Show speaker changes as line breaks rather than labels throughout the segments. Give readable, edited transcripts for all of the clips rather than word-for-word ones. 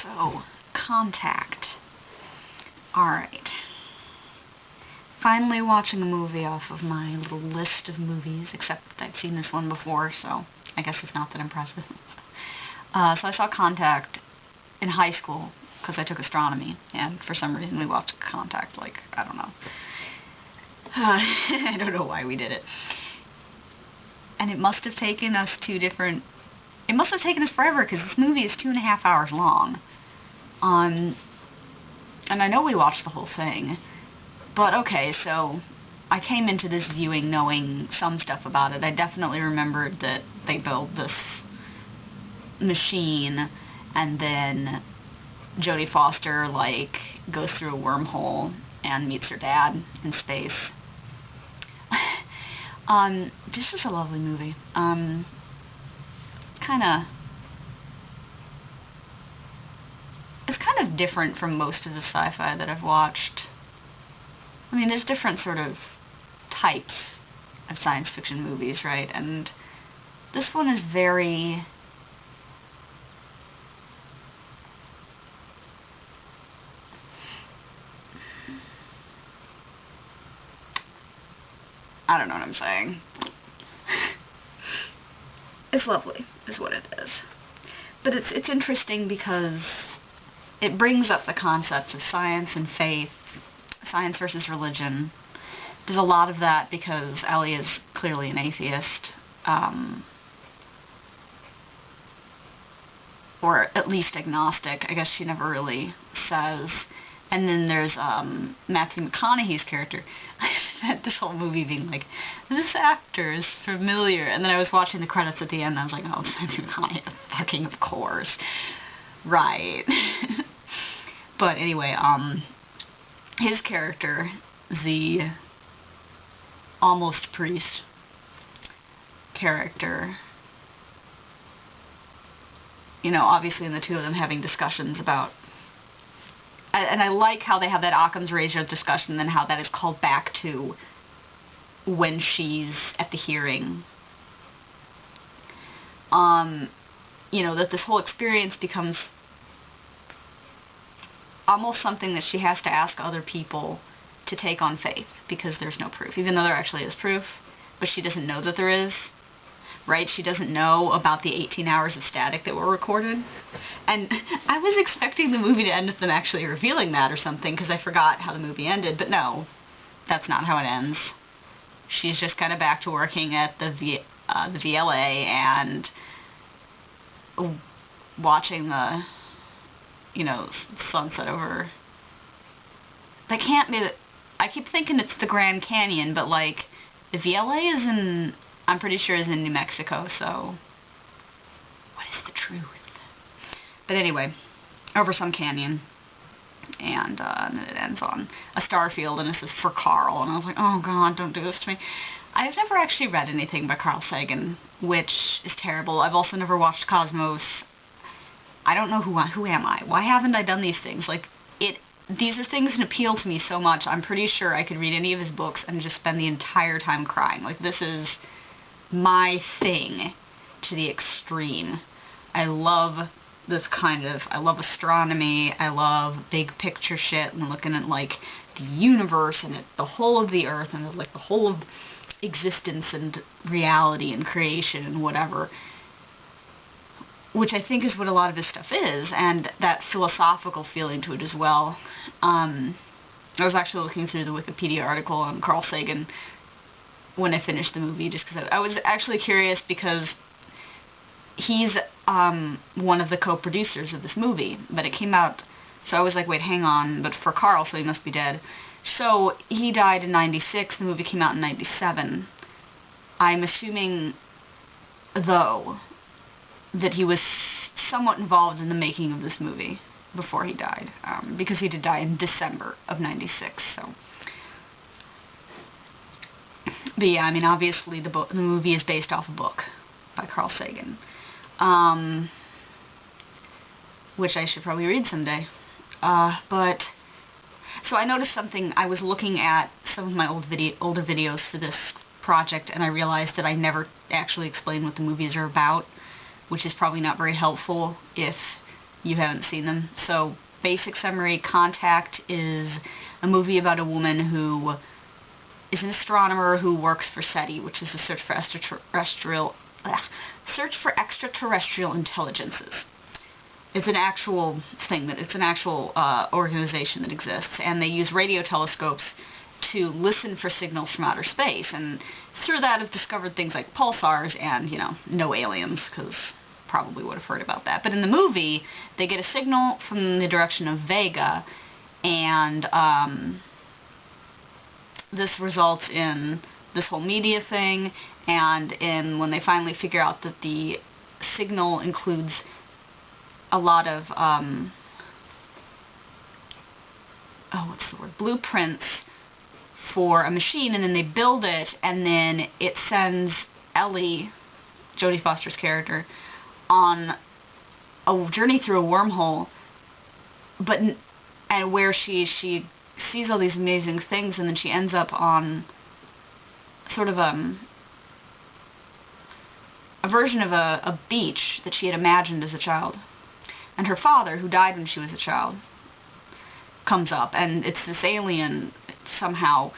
So, Contact. Alright. Finally watching a movie off of my little list of movies, except I've seen this one before, so I guess it's not that impressive. So I saw Contact in high school, because I took astronomy, and for some reason we watched Contact, like, I don't know. I don't know why we did it. And it must have taken us it must have taken us forever, because this movie is 2.5 hours long. And I know we watched the whole thing, but okay, so I came into this viewing knowing some stuff about it. I definitely remembered that they build this machine, and then Jodie Foster, like, goes through a wormhole and meets her dad in space. This is a lovely movie. It's kind of different from most of the sci-fi that I've watched. I mean, there's different sort of types of science fiction movies, right? And this one is very... I don't know what I'm saying. It's lovely, is what it is. But it's interesting because it brings up the concepts of science and faith, science versus religion. There's a lot of that because Ellie is clearly an atheist, or at least agnostic. I guess she never really says. And then there's Matthew McConaughey's character. I spent this whole movie being like, this actor is familiar. And then I was watching the credits at the end, and I was like, oh, it's Matthew McConaughey. Fucking of course. Right. But anyway, his character, the almost priest character, you know, obviously in the two of them having discussions about... And I like how they have that Occam's razor discussion, and then how that is called back to when she's at the hearing. You know, that this whole experience becomes almost something that she has to ask other people to take on faith, because there's no proof, even though there actually is proof, but she doesn't know that there is. Right? She doesn't know about the 18 hours of static that were recorded. And I was expecting the movie to end with them actually revealing that or something, because I forgot how the movie ended, but no, that's not how it ends. She's just kind of back to working at the VLA and watching the, you know, sunset over... That can't be... I keep thinking it's the Grand Canyon, but, like, the VLA is in... I'm pretty sure is in New Mexico, so what is the truth? But anyway, over some canyon, and then it ends on a star field, and this is for Carl, and I was like, oh god, don't do this to me. I've never actually read anything by Carl Sagan, which is terrible. I've also never watched Cosmos. I don't know who am I? Why haven't I done these things? Like, these are things that appeal to me so much. I'm pretty sure I could read any of his books and just spend the entire time crying. Like, this is my thing to the extreme. I love this kind of... I love astronomy. I love big picture shit and looking at, like, the universe and the whole of the earth and, like, the whole of existence and reality and creation and whatever. Which I think is what a lot of his stuff is, and that philosophical feeling to it as well. I was actually looking through the Wikipedia article on Carl Sagan when I finished the movie, just because I was actually curious, because he's one of the co-producers of this movie, but it came out, so I was like, wait, hang on, but for Carl, so he must be dead. So he died in 96, the movie came out in 97. I'm assuming, though, that he was somewhat involved in the making of this movie before he died, because he did die in December of 96, so... But yeah, I mean, obviously the movie is based off a book by Carl Sagan, which I should probably read someday. But so I noticed something. I was looking at some of my older videos for this project, and I realized that I never actually explained what the movies are about, which is probably not very helpful if you haven't seen them. So, basic summary, Contact is a movie about a woman who is an astronomer who works for SETI, which is the search for extraterrestrial intelligences. It's an actual thing, it's an actual organization that exists, and they use radio telescopes to listen for signals from outer space, and through that have discovered things like pulsars and, no aliens, because probably would have heard about that. But in the movie, they get a signal from the direction of Vega, and this results in this whole media thing, and when they finally figure out that the signal includes a lot of, blueprints for a machine, and then they build it, and then it sends Ellie, Jodie Foster's character, on a journey through a wormhole, and where she sees all these amazing things, and then she ends up on sort of a version of a beach that she had imagined as a child. And her father, who died when she was a child, comes up, and it's this alien somehow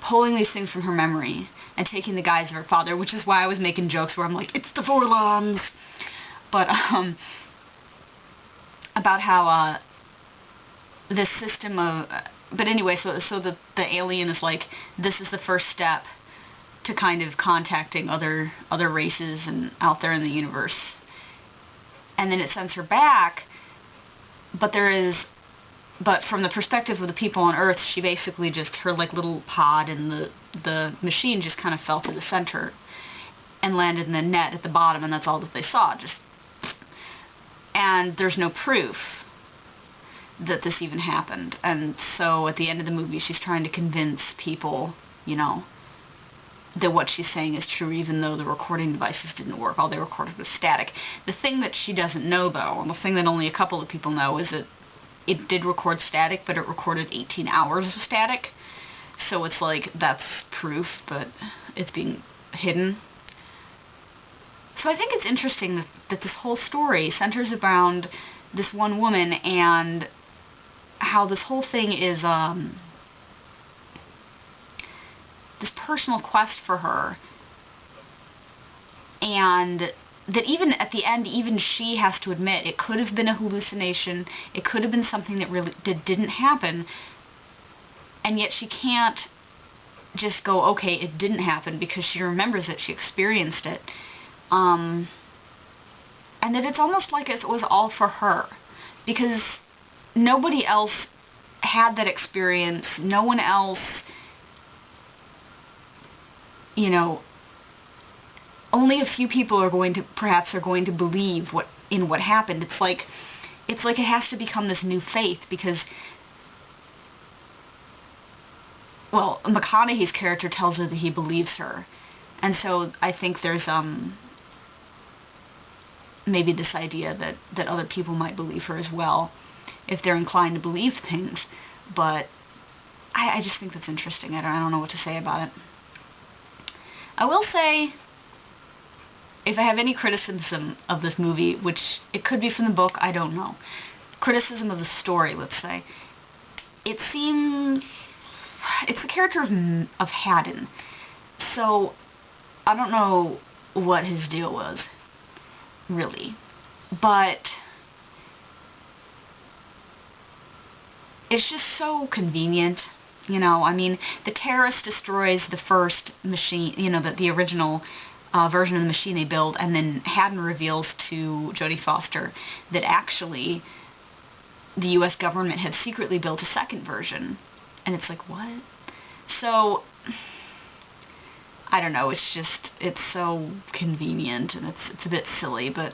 pulling these things from her memory and taking the guise of her father, which is why I was making jokes where I'm like, it's the Vorlons! But, about how, this system of, but anyway, so the alien is like, this is the first step to kind of contacting other races and out there in the universe. And then it sends her back, but from the perspective of the people on Earth, she basically just, her like little pod in the machine just kind of fell to the center and landed in the net at the bottom, and that's all that they saw, and there's no proof that this even happened. And so at the end of the movie, she's trying to convince people, that what she's saying is true, even though the recording devices didn't work. All they recorded was static. The thing that she doesn't know, though, and the thing that only a couple of people know, is that it did record static, but it recorded 18 hours of static. So it's like, that's proof, but it's being hidden. So I think it's interesting that this whole story centers around this one woman, and how this whole thing is, this personal quest for her, and that even at the end, even she has to admit it could have been a hallucination, it could have been something that didn't happen, and yet she can't just go, okay, it didn't happen, because she remembers it, she experienced it, and that it's almost like it was all for her, because nobody else had that experience, no one else, only a few people are going to believe what happened. It's like it has to become this new faith, because, well, McConaughey's character tells her that he believes her, and so I think there's maybe this idea that other people might believe her as well, if they're inclined to believe things. But I just think that's interesting. I don't know what to say about it. I will say, if I have any criticism of this movie, which it could be from the book, I don't know. Criticism of the story, let's say. It's the character of Haddon. So, I don't know what his deal was, really. But it's just so convenient. The terrorist destroys the first machine, the original version of the machine they build, and then Haddon reveals to Jodie Foster that actually the U.S. government had secretly built a second version. And it's like, what? So, I don't know, it's so convenient, and it's a bit silly, but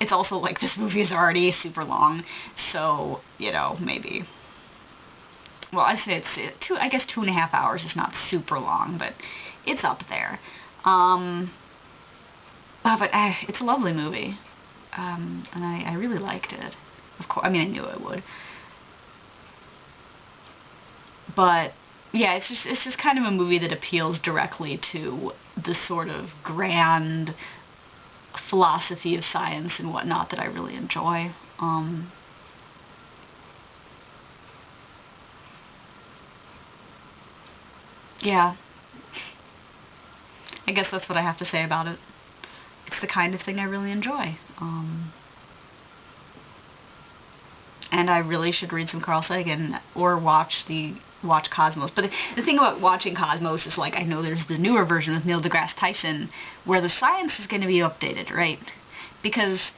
it's also like, this movie is already super long, so, maybe. Well, I'd say it's 2.5 hours is not super long, but it's up there. But it's a lovely movie, and I really liked it. Of course, I knew I would. But yeah, it's just kind of a movie that appeals directly to the sort of grand philosophy of science and whatnot that I really enjoy. Yeah. I guess that's what I have to say about it. It's the kind of thing I really enjoy. And I really should read some Carl Sagan or watch Cosmos. But the thing about watching Cosmos is, like, I know there's the newer version with Neil deGrasse Tyson where the science is going to be updated, right? Because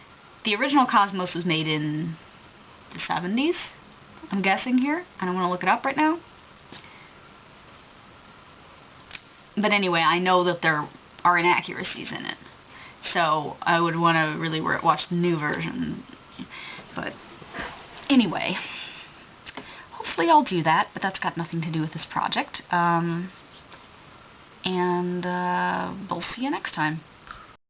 the original Cosmos was made in the 70s, I'm guessing here. I don't want to look it up right now. But anyway, I know that there are inaccuracies in it. So I would want to really watch the new version. But anyway, hopefully I'll do that, but that's got nothing to do with this project. And we'll see you next time.